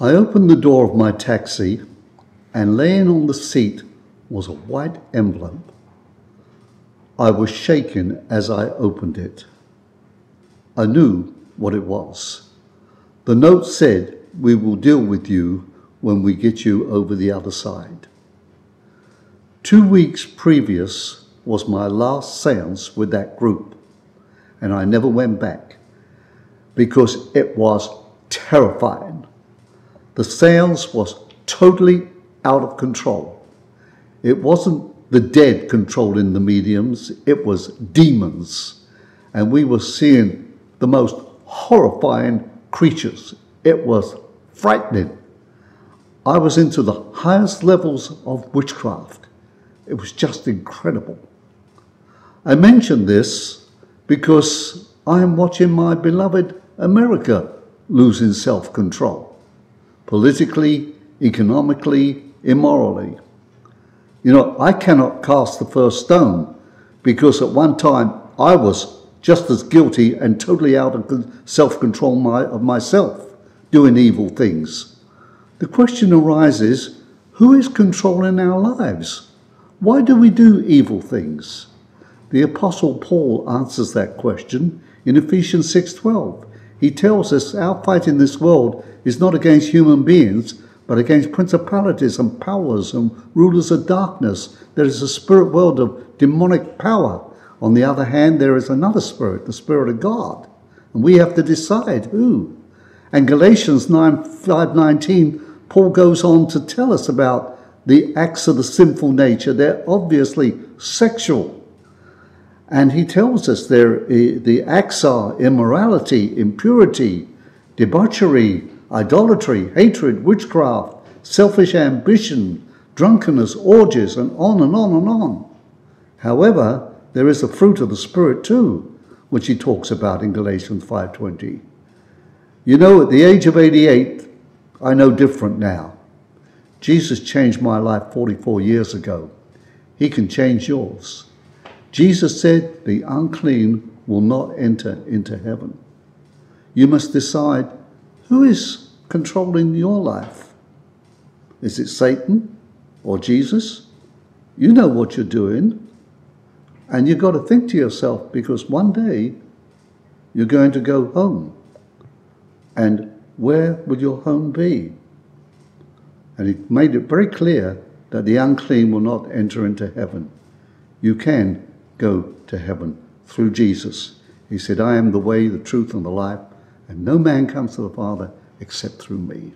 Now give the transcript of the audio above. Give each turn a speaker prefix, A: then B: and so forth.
A: I opened the door of my taxi, and laying on the seat was a white envelope. I was shaken as I opened it. I knew what it was. The note said, "We will deal with you when we get you over the other side." 2 weeks previous was my last séance with that group, and I never went back because it was terrifying. The séance was totally out of control. It wasn't the dead controlling the mediums, it was demons. And we were seeing the most horrifying creatures. It was frightening. I was into the highest levels of witchcraft. It was just incredible. I mention this because I am watching my beloved America losing self-control, politically, economically, immorally. You know, I cannot cast the first stone because at one time I was just as guilty and totally out of self-control of myself, doing evil things. The question arises, who is controlling our lives? Why do we do evil things? The Apostle Paul answers that question in Ephesians 6:12. He tells us our fight in this world is not against human beings, but against principalities and powers and rulers of darkness. There is a spirit world of demonic power. On the other hand, there is another spirit, the Spirit of God. And we have to decide who. And Galatians 5:19, Paul goes on to tell us about the acts of the sinful nature. They're obviously sexual. And he tells us the acts are immorality, impurity, debauchery, idolatry, hatred, witchcraft, selfish ambition, drunkenness, orgies, and on and on and on. However, there is a fruit of the Spirit too, which he talks about in Galatians 5:20. You know, at the age of 88, I know different now. Jesus changed my life 44 years ago. He can change yours. Jesus said, the unclean will not enter into heaven. You must decide, who is controlling your life? Is it Satan or Jesus? You know what you're doing. And you've got to think to yourself, because one day you're going to go home. And where will your home be? And he made it very clear that the unclean will not enter into heaven. You can go to heaven through Jesus. He said, I am the way, the truth, and the life, and no man comes to the Father except through me.